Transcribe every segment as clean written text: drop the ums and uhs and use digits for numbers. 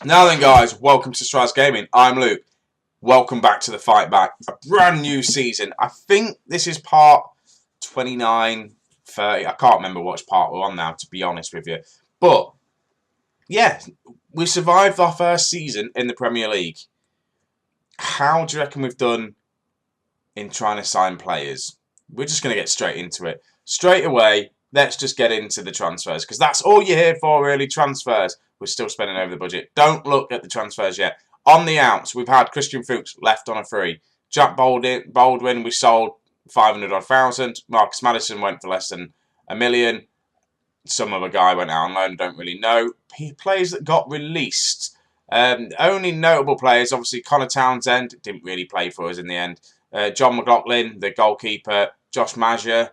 Now then, guys, welcome to Strasz Gaming. I'm Luke. Welcome back to the Fight Back. A brand new season. I think this is part 29, 30. I can't remember which part we're on now, to be honest with you. But, yeah, we survived our first season in the Premier League. How do you reckon we've done in trying to sign players? We're just going to get straight into it. Straight away, let's just get into the transfers, because that's all you're here for, really, transfers. We're still spending over the budget. Don't look at the transfers yet. On the outs, we've had Christian Fuchs left on a free. Jack Baldwin, we sold 500,000. Marcus Maddison went for less than $1 million. Some other guy went out on loan, don't really know. Players that got released. Only notable players, obviously Connor Townsend didn't really play for us in the end. John McLaughlin, the goalkeeper, Josh Maja,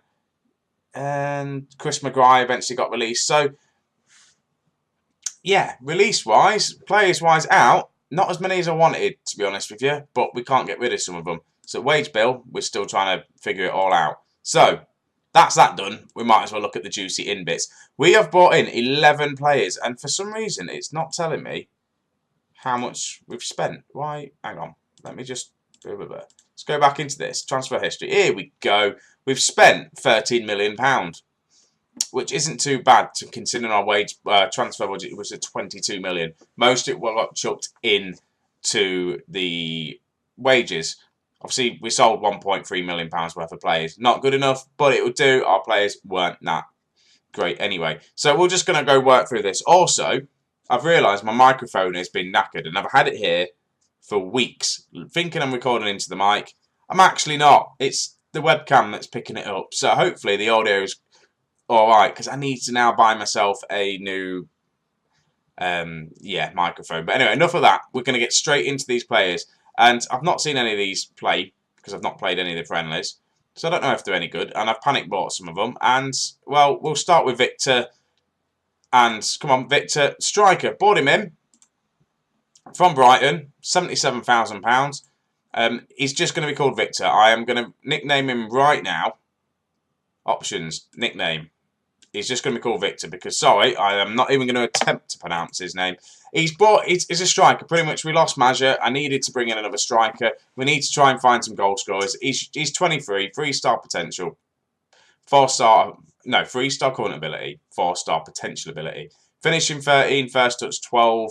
and Chris Maguire eventually got released. So, yeah, release-wise, players-wise out, not as many as I wanted, to be honest with you, but we can't get rid of some of them. So, wage bill, we're still trying to figure it all out. So, that's that done. We might as well look at the juicy in bits. We have brought in 11 players, and for some reason, it's not telling me how much we've spent. Why? Hang on. Let me just... Let's go back into this. Transfer history. Here we go. We've spent £13 million, which isn't too bad to considering our wage transfer budget was at 22 million. Most of it got chucked in to the wages. Obviously, we sold £1.3 million worth of players. Not good enough, but it would do. Our players weren't that great anyway. So we're just going to go work through this. Also, I've realised my microphone has been knackered, and I've had it here for weeks, thinking I'm recording into the mic. I'm actually not. It's the webcam that's picking it up. So hopefully the audio is alright, because I need to now buy myself a new microphone. But anyway, enough of that. We're going to get straight into these players. And I've not seen any of these play, because I've not played any of the friendlies. So I don't know if they're any good. And I've panic bought some of them. And, well, we'll start with Victor. And, come on, Victor, striker. Bought him in from Brighton, £77,000. He's just going to be called Victor. I am going to nickname him right now. Options, nickname. He's just going to be called Victor because, sorry, I am not even going to attempt to pronounce his name. He's a striker. Pretty much, we lost Maja. I needed to bring in another striker. We need to try and find some goal scorers. He's 23, 3-star potential. 4-star, no, 3-star current ability, 4-star potential ability. Finishing 13, first touch 12.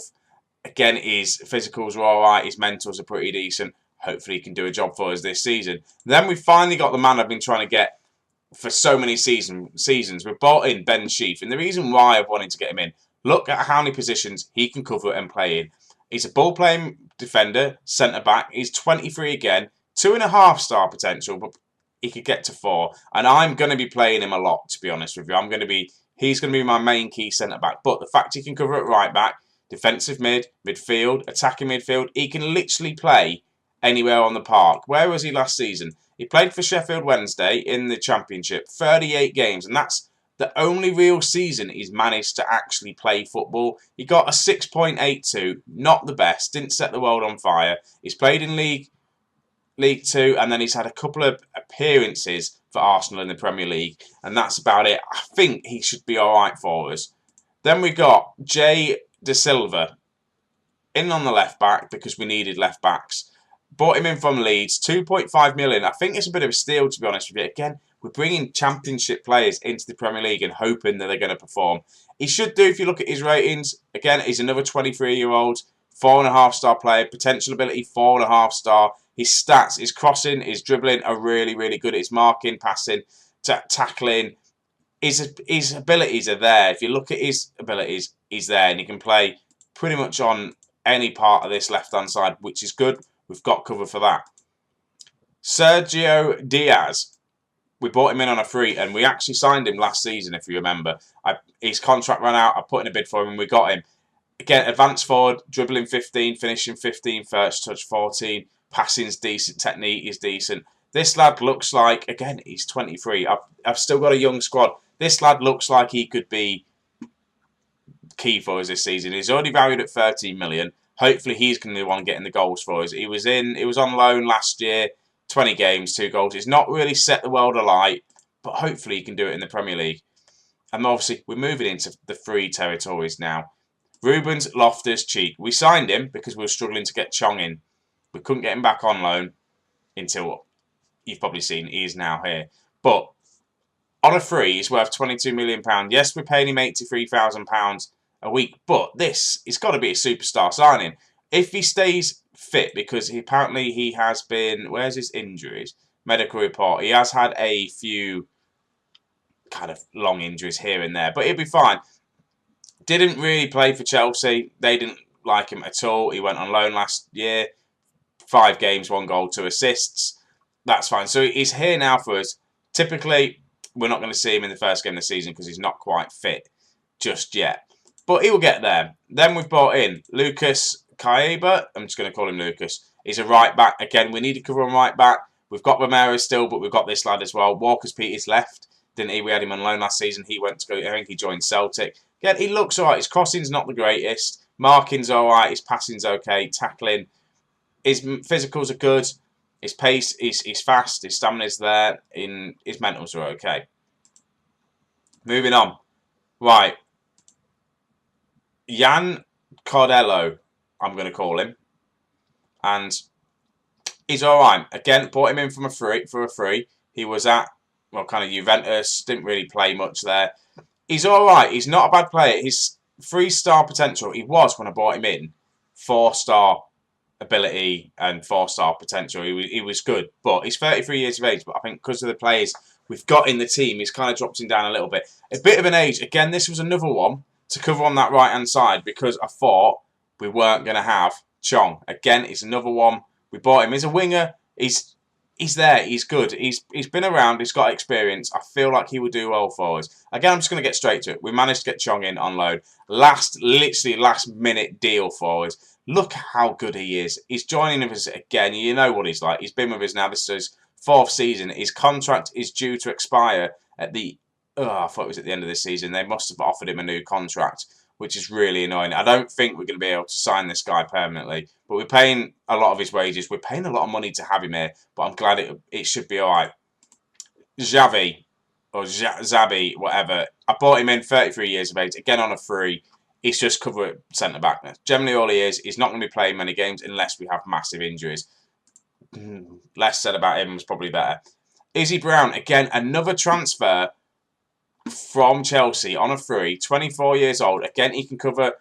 Again, his physicals are alright, his mentals are pretty decent. Hopefully he can do a job for us this season. Then we finally got the man I've been trying to get for so many seasons. We've brought in Ben Sheaf, and the reason why I've wanted to get him in, look at how many positions he can cover and play in. He's a ball-playing defender, centre-back. He's 23 again, 2.5-star potential, but he could get to 4. And I'm going to be playing him a lot, to be honest with you. He's going to be my main key centre-back. But the fact he can cover at right-back, defensive midfield, attacking midfield, he can literally play anywhere on the park. Where was he last season? He played for Sheffield Wednesday in the Championship, 38 games, and that's the only real season he's managed to actually play football. He got a 6.82, not the best, didn't set the world on fire. He's played in League 2, and then he's had a couple of appearances for Arsenal in the Premier League, and that's about it. I think he should be alright for us. Then we got Jay De Silva in on the left back because we needed left backs. Bought him in from Leeds, 2.5 million. I think it's a bit of a steal, to be honest with you. Again, we're bringing Championship players into the Premier League and hoping that they're going to perform. He should do if you look at his ratings. Again, he's another 23-year-old, 4.5-star player, potential ability 4.5-star. His stats, his crossing, his dribbling are really, really good. His marking, passing, tackling. His abilities are there. If you look at his abilities, he's there, and he can play pretty much on any part of this left-hand side, which is good. We've got cover for that. Sergio Diaz. We bought him in on a free, and we actually signed him last season, if you remember. His contract ran out. I put in a bid for him, and we got him. Again, advanced forward, dribbling 15, finishing 15, first touch 14. Passing's decent, technique is decent. This lad looks like, again, he's 23. I've still got a young squad. This lad looks like he could be key for us this season. He's already valued at 13 million. Hopefully he's going to be the one getting the goals for us. He was on loan last year, 20 games, 2 goals. He's not really set the world alight, but hopefully he can do it in the Premier League. And obviously we're moving into the free territories now. Ruben's Loftus-Cheek. We signed him because we were struggling to get Chong in. We couldn't get him back on loan until, you've probably seen, he is now here. But on a free, he's worth £22 million. Yes, we're paying him £83,000 a week, but this, it's got to be a superstar signing. If he stays fit, because apparently he has been, where's his injuries? Medical report. He has had a few kind of long injuries here and there, but he'll be fine. Didn't really play for Chelsea. They didn't like him at all. He went on loan last year. 5 games, 1 goal, 2 assists. That's fine. So he's here now for us. Typically, we're not going to see him in the first game of the season because he's not quite fit just yet. But he will get there. Then we've brought in Lucas Kaiba. I'm just going to call him Lucas. He's a right back. Again, we need to cover on right back. We've got Romero still, but we've got this lad as well. Walker-Peters left, didn't he? We had him on loan last season. He went to go, I think he joined Celtic. Again, he looks all right. His crossing's not the greatest. Marking's all right. His passing's okay. Tackling. His physicals are good. His pace, he's fast. His stamina's there. His mentals are okay. Moving on. Right. Jan Cordello, I'm going to call him. And he's all right. Again, brought him in for a free. He was at, well, kind of Juventus. Didn't really play much there. He's all right. He's not a bad player. His 3-star potential, he was when I brought him in. 4-star ability and 4-star potential. He was good. But he's 33 years of age. But I think because of the players we've got in the team, he's kind of dropped him down a little bit. A bit of an age. Again, this was another one to cover on that right-hand side because I thought we weren't going to have Chong. Again, it's another one. We bought him. He's a winger. He's there. He's good. He's been around. He's got experience. I feel like he would do well for us. Again, I'm just going to get straight to it. We managed to get Chong in on loan. Literally last minute deal for us. Look how good he is. He's joining us again. You know what he's like. He's been with us now. This is his 4th season. His contract is due to expire at the... I thought it was at the end of this season. They must have offered him a new contract, which is really annoying. I don't think we're going to be able to sign this guy permanently. But we're paying a lot of his wages. We're paying a lot of money to have him here. But I'm glad it should be all right. Xavi, or Zabi, whatever. I bought him in, 33 years of age. Again on a free. He's just cover centre-back now. Generally all he is, he's not going to be playing many games unless we have massive injuries. Less said about him was probably better. Izzy Brown, again, another transfer from Chelsea on a free. 24 years old. Again, he can cover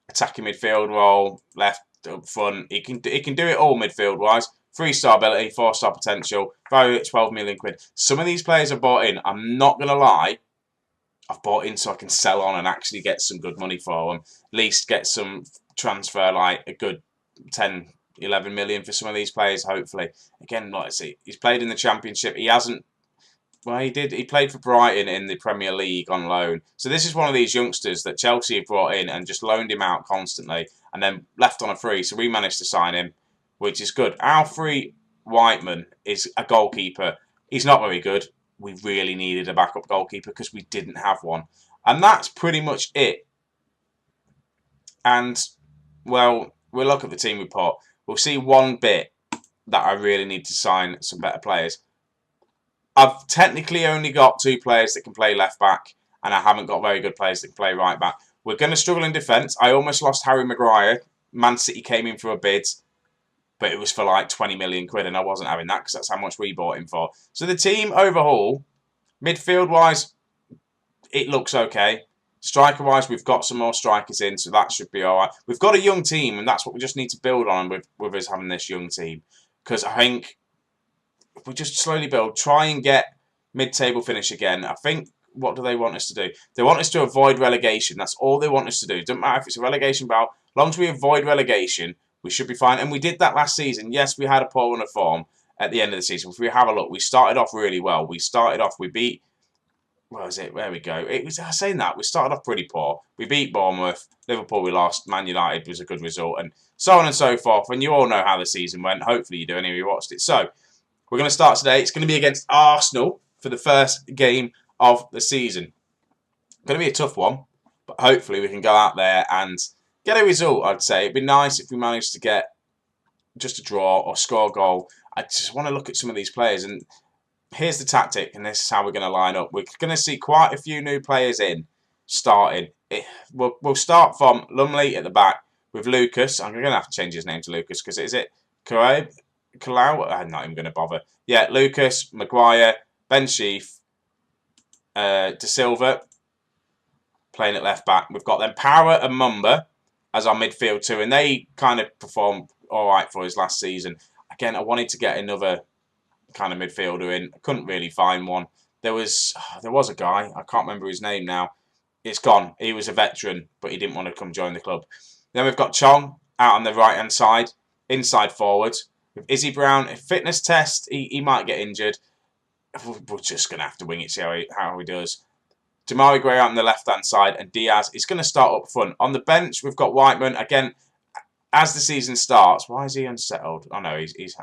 attacking midfield role, left, up front. He can do it all midfield-wise. 3-star ability, 4-star potential. Value at 12 million quid. Some of these players I bought in, I'm not going to lie, I've bought in so I can sell on and actually get some good money for them. At least get some transfer, like a good 10, 11 million for some of these players, hopefully. Again, like I see, he's played in the Championship. He hasn't... Well, he did. He played for Brighton in the Premier League on loan. So this is one of these youngsters that Chelsea have brought in and just loaned him out constantly and then left on a free. So we managed to sign him, which is good. Alfred Whiteman is a goalkeeper. He's not very good. We really needed a backup goalkeeper because we didn't have one. And that's pretty much it. And, well, we'll look at the team report. We'll see one bit that I really need to sign some better players. I've technically only got 2 players that can play left back, and I haven't got very good players that can play right back. We're going to struggle in defence. I almost lost Harry Maguire. Man City came in for a bid, but it was for like 20 million quid, and I wasn't having that because that's how much we bought him for. So the team overhaul, midfield-wise, it looks okay. Striker-wise, we've got some more strikers in, so that should be all right. We've got a young team, and that's what we just need to build on with us having this young team. Because I think if we just slowly build, try and get mid-table finish again. I think, what do they want us to do? They want us to avoid relegation. That's all they want us to do. It doesn't matter if it's a relegation bout. As long as we avoid relegation, we should be fine. And we did that last season. Yes, we had a poor run of form at the end of the season. If we have a look, we started off really well. We beat... Where was it? There we go. It was saying that. We started off pretty poor. We beat Bournemouth. Liverpool we lost. Man United was a good result. And so on and so forth. And you all know how the season went. Hopefully you do anyway. You watched it. So, we're going to start today. It's going to be against Arsenal for the first game of the season. Going to be a tough one. But hopefully we can go out there and get a result, I'd say. It'd be nice if we managed to get just a draw or score a goal. I just want to look at some of these players. And here's the tactic, and this is how we're going to line up. We're going to see quite a few new players in starting. We'll start from Lumley at the back with Lucas. I'm going to have to change his name to Lucas because is it Kalau? I'm not even going to bother. Yeah, Lucas, Maguire, Ben Sheaf, De Silva playing at left back. We've got then Power and Mumba as our midfield too, and they kind of performed all right for us last season. Again, I wanted to get another kind of midfielder in. I couldn't really find one. There was a guy, I can't remember his name now. It's gone. He was a veteran, but he didn't want to come join the club. Then we've got Chong out on the right-hand side, inside forward. With Izzy Brown, a fitness test, he might get injured. We're just going to have to wing it, see how he does. Damari Gray out on the left-hand side, and Diaz is going to start up front. On the bench, we've got Whiteman. Again, as the season starts, why is he unsettled? Oh, no, he's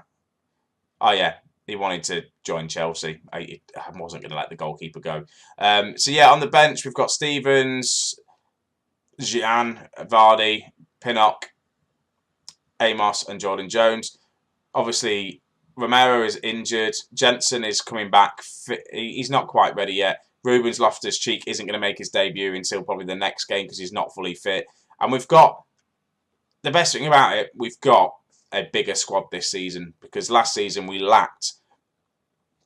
oh, yeah. He wanted to join Chelsea. I wasn't going to let the goalkeeper go. So, yeah, on the bench, we've got Stevens, Jean, Vardy, Pinnock, Amos, and Jordan Jones. Obviously, Romero is injured. Jensen is coming back. He's not quite ready yet. Ruben's Loftus-Cheek isn't going to make his debut until probably the next game because he's not fully fit. And we've got, the best thing about it, we've got a bigger squad this season because last season we lacked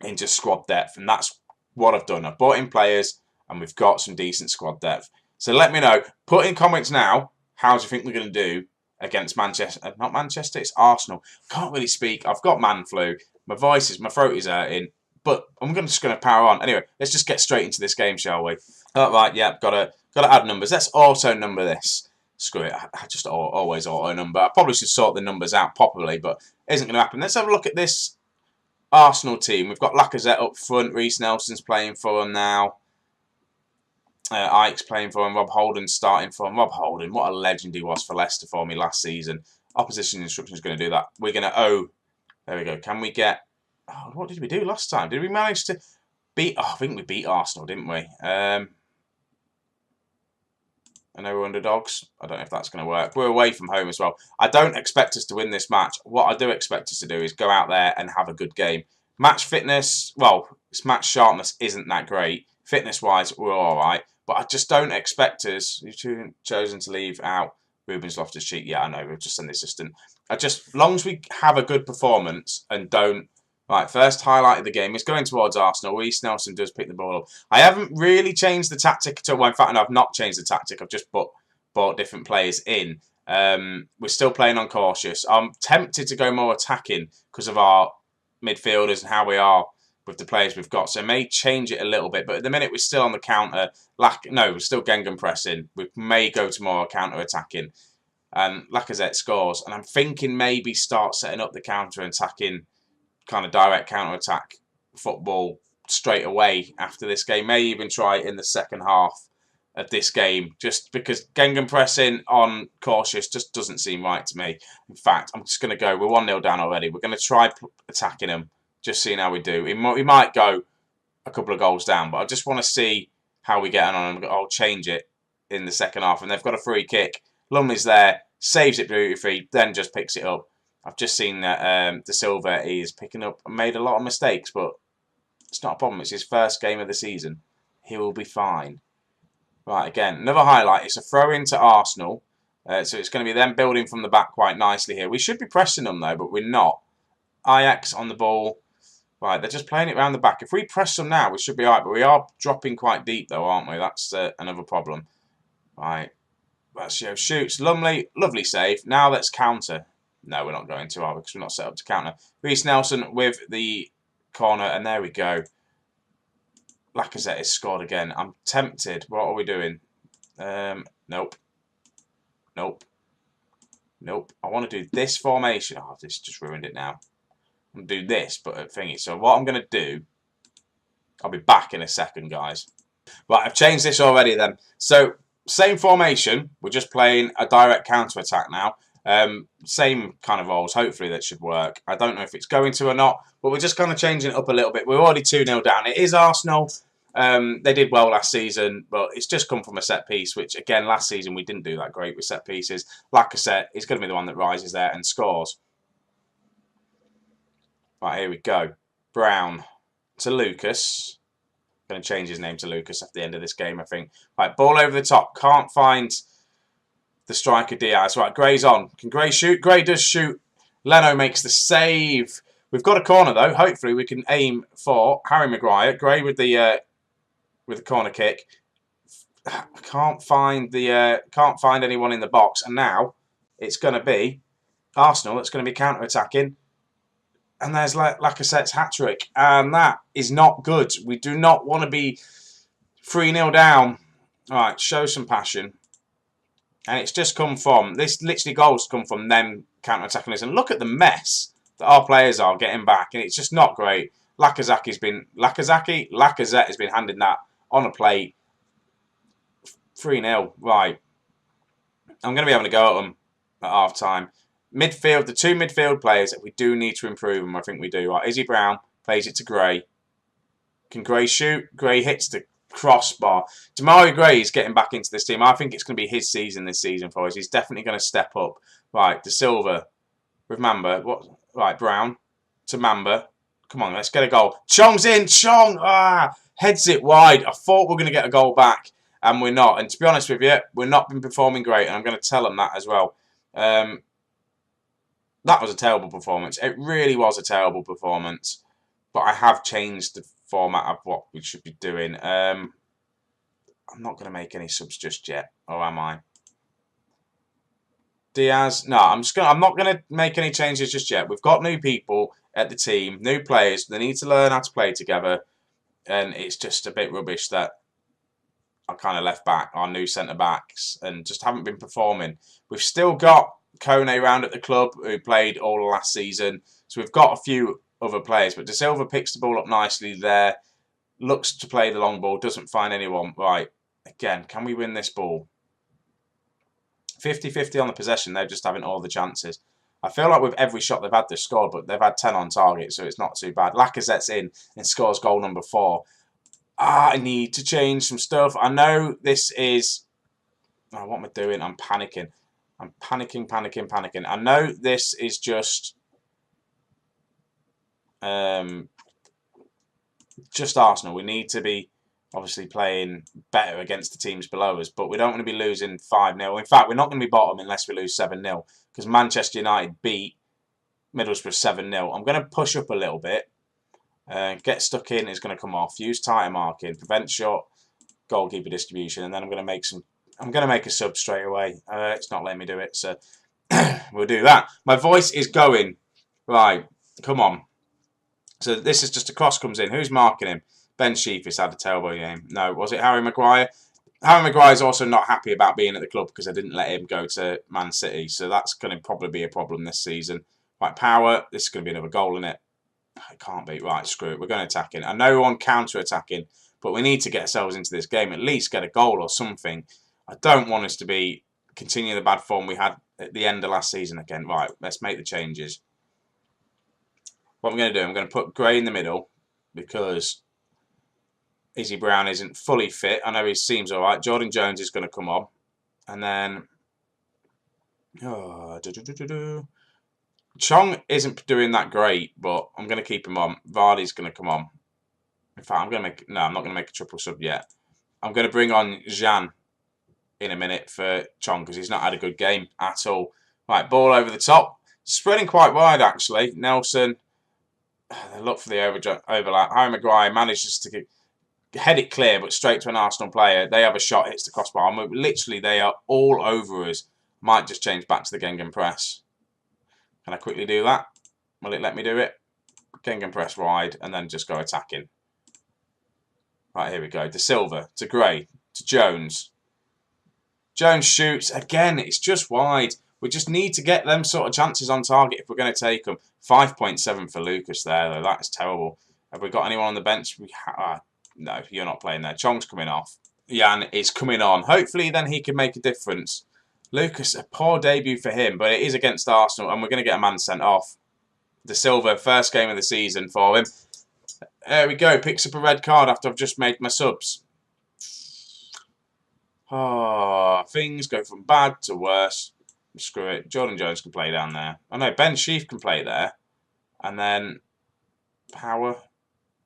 into squad depth, and that's what I've done. I've brought in players and we've got some decent squad depth. So let me know. Put in comments now, how do you think we're going to do against Manchester? Not Manchester, it's Arsenal. Can't really speak. I've got man flu. My throat is hurting. But I'm just going to power on. Anyway, let's just get straight into this game, shall we? All right, yeah, got to add numbers. Let's auto number this. Screw it, I just always auto number. I probably should sort the numbers out properly, but it isn't going to happen. Let's have a look at this Arsenal team. We've got Lacazette up front. Reece Nelson's playing for them now. Ike's playing for him. Rob Holden's starting for him. Rob Holden, what a legend he was for Leicester for me last season. Opposition instruction is going to do that. We're going to there we go. Can we get... Oh, what did we do last time? Did we manage to beat... Oh, I think we beat Arsenal, didn't we? I know we're underdogs. I don't know if that's going to work. We're away from home as well. I don't expect us to win this match. What I do expect us to do is go out there and have a good game. Match fitness, well, match sharpness isn't that great. Fitness-wise, we're all right. But I just don't expect us... You've chosen to leave out Ruben's Loftus-Cheek. Yeah, I know. We've just done the assistant. As long as we have a good performance and don't... Right, first highlight of the game is going towards Arsenal. Reece Nelson does pick the ball up. I haven't really changed the tactic at all. Well, in fact, no, I've not changed the tactic. I've just brought different players in. We're still playing on cautious. I'm tempted to go more attacking because of our midfielders and how we are with the players we've got. So I may change it a little bit. But at the minute, we're still on the counter. We're still Gengen pressing. We may go to more counter-attacking. And Lacazette scores. And I'm thinking maybe start setting up the counter-attacking kind of direct counter-attack football straight away after this game. May even try it in the second half of this game, just because Gengen pressing on cautious just doesn't seem right to me. In fact, I'm just going to go, we're 1-0 down already. We're going to try attacking them, just seeing how we do. We might go a couple of goals down, but I just want to see how we get on. I'll change it in the second half. And they've got a free kick. Lumley's there, saves it beautifully, then just picks it up. I've just seen that De Silva is picking up and made a lot of mistakes, but it's not a problem. It's his first game of the season. He will be fine. Right, again, another highlight. It's a throw-in to Arsenal. So it's going to be them building from the back quite nicely here. We should be pressing them, though, but we're not. Ajax on the ball. Right, they're just playing it around the back. If we press them now, we should be all right, but we are dropping quite deep, though, aren't we? That's another problem. Right, Lazio shoots. Lumley, lovely save. Now let's counter. No, we're not going to, are we? Because we're not set up to counter. Reece Nelson with the corner, and there we go. Lacazette is scored again. I'm tempted. What are we doing? Nope. Nope. Nope. I want to do this formation. Oh, this just ruined it now. I'm going to do this, but at thingy. So what I'm going to do, I'll be back in a second, guys. Right, I've changed this already then. So, same formation. We're just playing a direct counter-attack now. Same kind of roles. Hopefully that should work. I don't know if it's going to or not, but we're just kind of changing it up a little bit. We're already 2-0 down. It is Arsenal. They did well last season, but it's just come from a set piece, which again, last season we didn't do that great with set pieces. Lacazette is going to be the one that rises there and scores. Right, here we go. Brown to Lucas. Going to change his name to Lucas at the end of this game, I think. Right, ball over the top. Can't find the striker Diaz. Right, Gray's on. Can Gray shoot? Gray does shoot. Leno makes the save. We've got a corner though. Hopefully we can aim for Harry Maguire. Gray with the corner kick. Can't find anyone in the box, and now it's going to be Arsenal that's going to be counter-attacking. And there's Lacazette's hat-trick. And that is not good. We do not want to be 3-0 down. All right, show some passion. And it's just come from, this literally goals come from them counter-attacking us. And look at the mess that our players are getting back. And it's just not great. Lacazette has been handing that on a plate. 3-0. Right. I'm going to be having a go at them at half-time. Midfield, the two midfield players that we do need to improve them, I think we do. Right, Izzy Brown plays it to Gray. Can Gray shoot? Gray hits the crossbar. Demarai Gray is getting back into this team. I think it's going to be his season this season for us. He's definitely going to step up. Right, De Silva with Mamba. Right, Brown to Mamba. Come on, let's get a goal. Chong's in. Chong! Heads it wide. I thought we were going to get a goal back, and we're not. And to be honest with you, we've not been performing great, and I'm going to tell them that as well. That was a terrible performance. It really was a terrible performance. But I have changed the format of what we should be doing. I'm not going to make any subs just yet. Or am I? Diaz. No, I'm not going to make any changes just yet. We've got new people at the team. New players. They need to learn how to play together. And it's just a bit rubbish that I kind of left back our new centre-backs and just haven't been performing. We've still got Kone round at the club who played all last season. So we've got a few other players. But De Silva picks the ball up nicely there. Looks to play the long ball. Doesn't find anyone. Right. Again, can we win this ball? 50-50 on the possession. They're just having all the chances. I feel like with every shot they've had, they've scored. But they've had 10 on target. So it's not too bad. Lacazette's in and scores goal number 4. I need to change some stuff. I know this is... Oh, what am I doing? I'm panicking. I'm panicking. I know this is just Arsenal. We need to be obviously playing better against the teams below us, but we don't want to be losing 5-0. In fact, we're not going to be bottom unless we lose 7-0 because Manchester United beat Middlesbrough 7-0. I'm going to push up a little bit. Get stuck in is going to come off. Use tighter marking. Prevent short goalkeeper distribution, and then I'm going to make some. I'm going to make a sub straight away. It's not letting me do it, so we'll do that. My voice is going. Right, come on. So this is just a cross comes in. Who's marking him? Ben Sheafis had a terrible game. No, was it Harry Maguire? Harry Maguire is also not happy about being at the club because I didn't let him go to Man City. So that's going to probably be a problem this season. Right, Power. This is going to be another goal, isn't it? It can't be. Right, screw it. We're going to attack in. I know we're on counter-attacking, but we need to get ourselves into this game. At least get a goal or something. I don't want us to be continuing the bad form we had at the end of last season again. Right, let's make the changes. What I'm going to do, I'm going to put Gray in the middle because Izzy Brown isn't fully fit. I know he seems all right. Jordan Jones is going to come on. And then... Chong isn't doing that great, but I'm going to keep him on. Vardy's going to come on. In fact, I'm not going to make a triple sub yet. I'm going to bring on Jean in a minute for Chong because he's not had a good game at all. Right, ball over the top. Spreading quite wide, actually. Nelson, look for the overlap. Harry Maguire manages to head it clear, but straight to an Arsenal player. They have a shot, hits the crossbar. Literally, they are all over us. Might just change back to the Gengen press. Can I quickly do that? Will it let me do it? Gengen press wide and then just go attacking. Right, here we go. De Silva to Gray to Jones. Jones shoots. Again, it's just wide. We just need to get them sort of chances on target if we're going to take them. 5.7 for Lucas there, though. That is terrible. Have we got anyone on the bench? No, you're not playing there. Chong's coming off. Jan is coming on. Hopefully, then he can make a difference. Lucas, a poor debut for him, but it is against Arsenal, and we're going to get a man sent off. De Silva, first game of the season for him. There we go. Picks up a red card after I've just made my subs. Oh, things go from bad to worse. Screw it. Jordan Jones can play down there. Oh no, Ben Sheaf can play there. And then Power.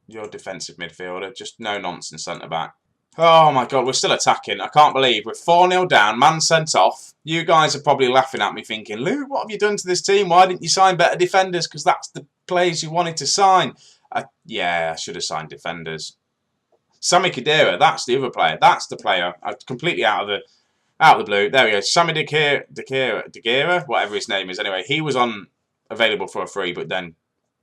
Your defensive midfielder. Just no nonsense centre-back. Oh my God, we're still attacking. I can't believe we're 4-0 down, man sent off. You guys are probably laughing at me thinking, Luke, what have you done to this team? Why didn't you sign better defenders? Because that's the players you wanted to sign. Yeah, I should have signed defenders. Sami Khedira, that's the other player. That's the player. Completely out of the blue. There we go. Sami Khedira, whatever his name is. Anyway, he was available for a free, but then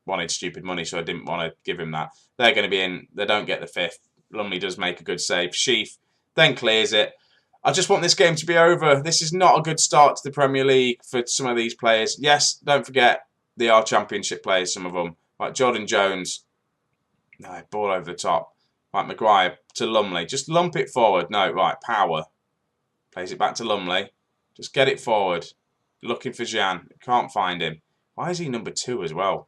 wanted stupid money, so I didn't want to give him that. They're going to be in. They don't get the 5th. Lumley does make a good save. Sheaf then clears it. I just want this game to be over. This is not a good start to the Premier League for some of these players. Yes, don't forget they are Championship players, some of them. Like Jordan Jones. No, ball over the top. Right, Maguire to Lumley. Just lump it forward. No, right, Power. Plays it back to Lumley. Just get it forward. Looking for Jan. Can't find him. Why is he number 2 as well?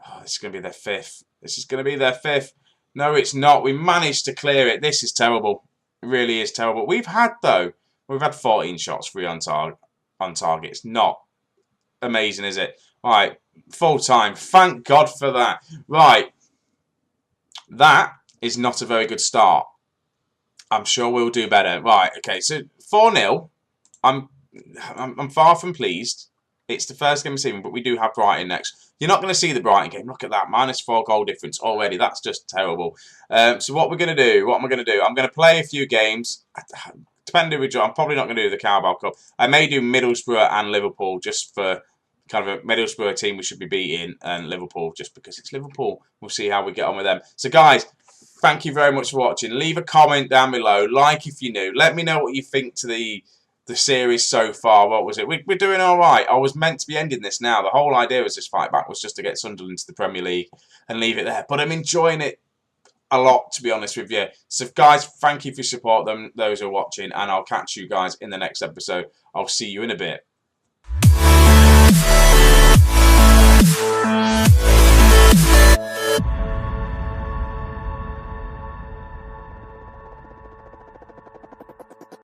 Oh, this is going to be their 5th. This is going to be their 5th. No, it's not. We managed to clear it. This is terrible. It really is terrible. We've had 14 shots free on target. It's not amazing, is it? Right, full time. Thank God for that. Right. That is not a very good start. I'm sure we'll do better. Right, okay, so 4-0. I'm far from pleased. It's the first game of the season, but we do have Brighton next. You're not going to see the Brighton game. Look at that. -4 goal difference already. That's just terrible. So what we're going to do, I'm going to play a few games. Depending which, I'm probably not going to do the Carabao Cup. I may do Middlesbrough and Liverpool just for kind of a Middlesbrough team we should be beating, and Liverpool just because it's Liverpool. We'll see how we get on with them. So guys, thank you very much for watching. Leave a comment down below. Like if you're new. Let me know what you think to the series so far. What was it? We're doing all right. I was meant to be ending this now. The whole idea was this fight back was just to get Sunderland to the Premier League and leave it there. But I'm enjoying it a lot, to be honest with you. So guys, thank you for your support, those who are watching, and I'll catch you guys in the next episode. I'll see you in a bit.